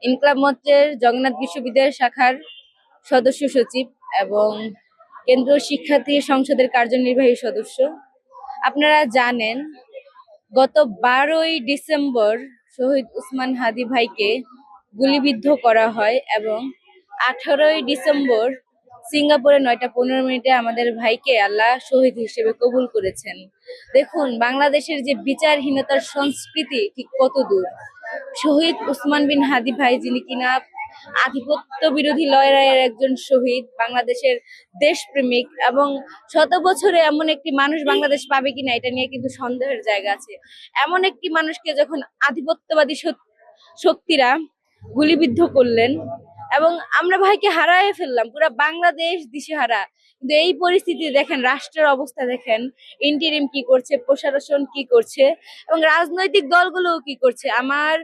ইনকলাব মঞ্চের জগন্নাথ বিশ্ববিদ্যালয় শাখার সদস্য সচিব এবং কেন্দ্রীয় শিক্ষার্থী সংসদের কার্যনির্বাহী সদস্য। আপনারা জানেন, গত 12ই ডিসেম্বর শহীদ উসমান হাদি ভাইকে গুলিবিদ্ধ করা হয় এবং 18ই ডিসেম্বর সিঙ্গাপুরে 9টা 15 মিনিটে আমাদের ভাইকে আল্লাহ শহীদ হিসেবে কবুল করেছেন। দেখুন, বাংলাদেশের যে বিচারহীনতার সংস্কৃতি ঠিক কত দূর। শহীদ উসমান বিন হাদি ভাই, যিনি কিনা আধিপত্য বিরোধী লড়াইয়ের একজন শহীদ, বাংলাদেশের দেশপ্রেমিক, এবং শত বছরে এমন একটি মানুষ বাংলাদেশ পাবে কিনা এটা নিয়ে কিন্তু সন্দেহের জায়গা আছে। এমন একটি মানুষকে যখন আধিপত্যবাদী শক্তিরা গুলিবিদ্ধ করলেন এবং আমরা ভাইকে হারায় ফেললাম, পুরো বাংলাদেশ দিশেহারা। কিন্তু এই পরিস্থিতি দেখেন, রাষ্ট্রের অবস্থা দেখেন, ইন্টারিম কি করছে, প্রশাসন কি করছে এবং রাজনৈতিক দলগুলোও কি করছে। আমার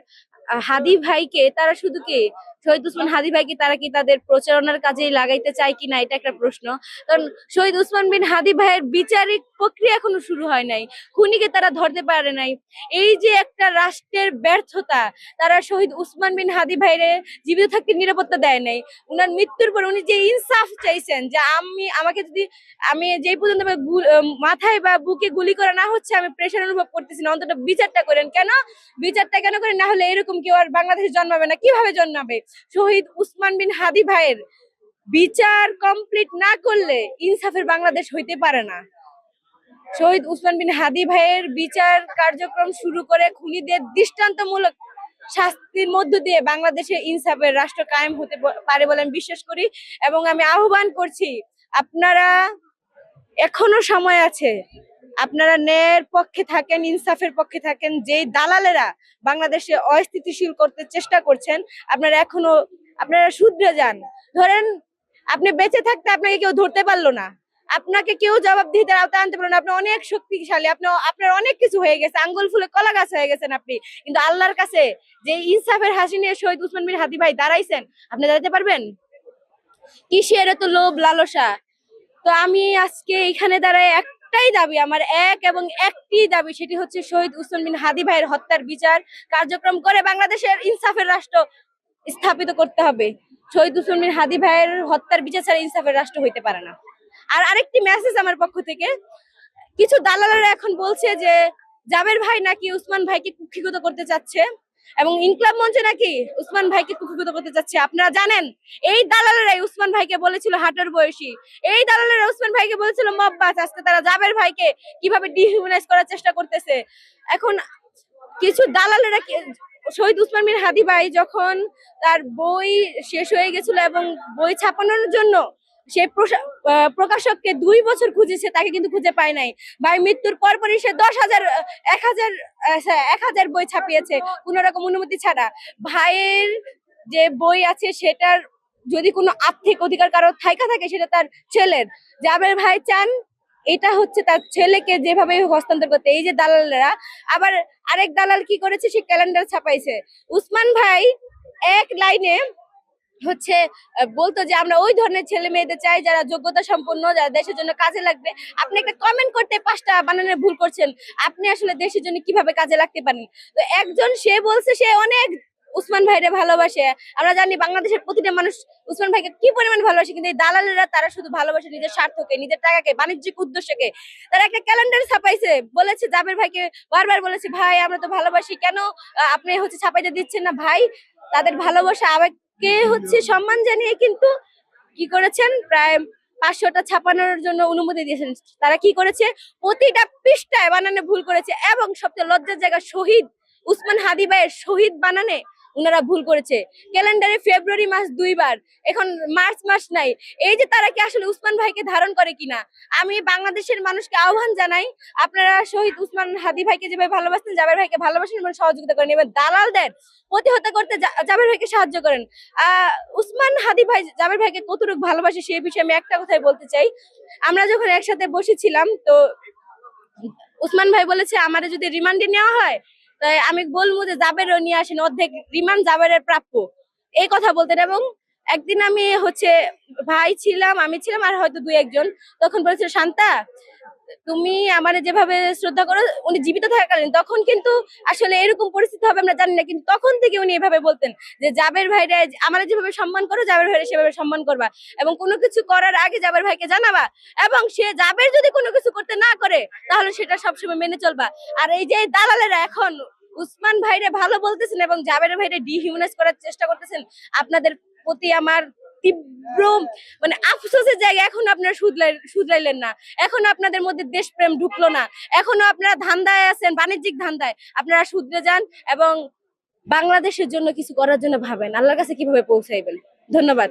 হাদি ভাইকে তারা শুধু কি শহীদ উসমান হাদি ভাইকে তারা কি তাদের প্রচারণার কাজেই লাগাইতে চায় কিনা এটা একটা প্রশ্ন। কারণ শহীদ উসমান বিন হাদি ভাইয়ের বিচারিক প্রক্রিয়া এখনো শুরু হয় নাই, খুনিকে তারা ধরতে পারে নাই। এই যে একটা রাষ্ট্রের ব্যর্থতা, তারা শহীদ উসমান বিন হাদি ভাইরে জীবিত থাকতে নিরাপত্তা দেয় নাই। উনার মৃত্যুর পর উনি যে ইনসাফ চাইছেন, যে আমাকে যদি আমি যেই পর্যন্ত মাথায় বা বুকে গুলি করা না হচ্ছে আমি প্রেশার অনুভব করতেছি না, অন্তত বিচারটা করেন। বিচারটা কেন করেন? না হলে এরকম কেউ আর বাংলাদেশে জন্মাবে না। কিভাবে জন্মাবে? শহীদ উসমান বিন হাদি ভাইয়ের বিচার কমপ্লিট না করলে ইনসাফের বাংলাদেশ হইতে পারে না। শহীদ উসমান বিন হাদি ভাইয়ের বিচার কার্যক্রম শুরু করে খুনিদের দৃষ্টান্তমূলক শাস্তির মধ্য দিয়ে বাংলাদেশে ইনসাফের রাষ্ট্র কায়েম হতে পারে বলে আমি বিশ্বাস করি। এবং আমি আহ্বান করছি, আপনারা এখনো সময় আছে, আপনারা ন্যায়ের পক্ষে থাকেন, ইনসাফের পক্ষে থাকেন। যেই দালালেরা বাংলাদেশে অস্থিতিশীল করতে চেষ্টা করছেন, আপনারা শুধরে যান। ধরেন, আপনি বেঁচে থাকতে আপনাকে কেউ ধরতে পারলো না, আপনাকে কেউ জবাবদিহিতার আওতায় আনতে পারলো না, আপনি অনেক শক্তিশালী, আপনার অনেক কিছু হয়ে গেছে, আঙ্গুল ফুলে কলা গাছ হয়ে গেছেন আপনি। কিন্তু আল্লাহর কাছে যে ইনসাফের হাসি নিয়ে শহীদ উসমান বিন হাদি ভাই দাঁড়াইছেন, আপনি দাঁড়াতে পারবেন? কিসের এত লোভ লালসা? তো আমি আজকে এখানে দাঁড়ায় একটাই দাবি, আমার এক এবং একটি দাবি, সেটি হচ্ছে শহীদ উসমান বিন হাদি ভাইয়ের হত্যার বিচার কার্যক্রম করে বাংলাদেশের ইনসাফের রাষ্ট্র স্থাপিত করতে হবে। শহীদ উসমান বিন হাদি ভাইয়ের হত্যার বিচার ছাড়া ইনসাফের রাষ্ট্র হইতে পারে না। আর আরেকটি মেসেজ আমার পক্ষ থেকে, কিছু দালালেরা এখন বলছে যে জাবের ভাই নাকি উসমান ভাইকে কুক্ষিগত করতে চাচ্ছে এবং ইনকলাব মঞ্চে নাকি উসমান ভাইকে কুক্ষিগত করতে চাচ্ছে। আপনারা জানেন, এই দালালেরাই উসমান ভাইকে বলেছিল হাঁটার বয়সী, এই দালালেরা উসমান ভাইকে বলেছিল মব্বাস। আজকে তারা জাবের ভাইকে কিভাবে ডিহিউম্যানাইজ করার চেষ্টা করতেছে। এখন কিছু দালালেরা শহীদ উসমান বিন হাদি ভাই যখন তার বই শেষ হয়ে গেছিল এবং বই ছাপানোর জন্য সে প্রকাশককে 2 বছর খুঁজেছে, তাকে কিন্তু খুঁজে পায় নাই। ভাই মৃত্যুর পরপরই সে 10,000 1,000 বই ছাপিয়েছে কোন রকম অনুমতি ছাড়া। ভাইয়ের যে বই আছে সেটার যদি কোনো আর্থিক অধিকার কারো থাইকা থাকে সেটা তার ছেলের। জাবের ভাই চান এটা হচ্ছে তার ছেলেকে যেভাবে হস্তান্তর করতে। এই যে দালালেরা, আবার আরেক দালাল কি করেছে, সে ক্যালেন্ডার ছাপাইছে। উসমান ভাই এক লাইনে হচ্ছে বলতো যে আমরা ওই ধরনের ছেলে মেয়েদের চাই যারা যোগ্যতা সম্পন্ন, যারা দেশের জন্য কাজে লাগবে। আপনি একটা কমেন্ট করতে 5টা বানানের ভুল করছেন, আপনি আসলে দেশের জন্য কিভাবে কাজে লাগতে পারেন? তো একজন সে বলছে সে অনেক উসমান ভাইরে ভালোবাসে। আমরা জানি বাংলাদেশের প্রতিটা মানুষ উসমান ভাইকে কি পরিমাণ ভালোবাসে, কিন্তু এই দালালেরা তারা শুধু ভালোবাসে নিজের স্বার্থকে, নিজের টাকাকে, বাণিজ্যিক উদ্দেশ্যকে। তারা একটা ক্যালেন্ডার ছাপাইছে, বলেছে জাবের ভাইকে বারবার বলেছে ভাই আমরা তো ভালোবাসি, কেন আপনি হচ্ছে ছাপাইতে দিচ্ছেন না? ভাই তাদের ভালোবাসা আবেগকে হচ্ছে সম্মান জানিয়ে কিন্তু কি করেছেন, প্রায় 500টা ছাপানোর জন্য অনুমতি দিয়েছেন। তারা কি করেছে, প্রতিটা পৃষ্ঠায় বানানে ভুল করেছে এবং সবচেয়ে লজ্জার জায়গা শহীদ উসমান হাদি ভাইয়ের শহীদ বানানে উনারা ভুল করেছে। ক্যালেন্ডারে ফেব্রুয়ারি মাস 2বার, এখন মার্চ মাস নাই। এই যে তারা কি আসলে উসমান ভাইকে ধারণ করে কিনা? আমি বাংলাদেশের মানুষকে আহ্বান জানাই, আপনারা শহীদ উসমান হাদি ভাইকে যেভাবে ভালোবাসেন জাবের ভাইকে ভালোবাসেন এবং সহযোগিতা করেন এবং দালালদের প্রতিহত করতে জাবের ভাইকে সাহায্য করেন। উসমান হাদি ভাই জাবের ভাইকে কতটুকু ভালোবাসে সেই বিষয়ে আমি একটা কথাই বলতে চাই। আমরা যখন একসাথে বসেছিলাম, তো উসমান ভাই বলেছে আমারে যদি রিমান্ডে নেওয়া হয় তাই আমি বলবো যে জাবেরও নিয়ে আসেন, অর্ধেক রিমান্ড জাবেরের প্রাপ্য, এই কথা বলতেন। এবং একদিন আমি হচ্ছে ভাই ছিলাম, আমি ছিলাম আর হয়তো দুই একজন, তখন বলেছিল শান্তা তুমি আমারে যেভাবে শ্রদ্ধা করো, উনি জীবিত থাকাকালীন, তখন কিন্তু আসলে এরকম পরিস্থিতি হবে আমরা জানি না, কিন্তু তখন থেকে উনি এভাবে বলতেন যে জাবের ভাইরা আমারে যেভাবে সম্মান করো, জাবের ভাইরা সেভাবে সম্মান করবা, এবং কোনো কিছু করার আগে জাবের ভাইকে জানাবা, এবং সে জাবের যদি কোনো কিছু করতে না করে তাহলে সেটা সবসময় মেনে চলবা। আর এই যে দালালেরা এখন উসমান ভাইরে ভালো বলতেছেন এবং জাবের ভাইরে ডিহিউম্যানাইজ করার চেষ্টা করতেছেন, আপনাদের প্রতি আমার তীব্র মানে আফসোসের জায়গা। এখন আপনারা শুধরাইলেন না, এখন আপনাদের মধ্যে দেশপ্রেম ঢুকলো না, এখনো আপনারা ধান্দায় আছেন, বাণিজ্যিক ধান্দায়। আপনারা শুধরে যান এবং বাংলাদেশের জন্য কিছু করার জন্য ভাবেন, আল্লাহর কাছে কিভাবে পৌঁছাইবেন। ধন্যবাদ।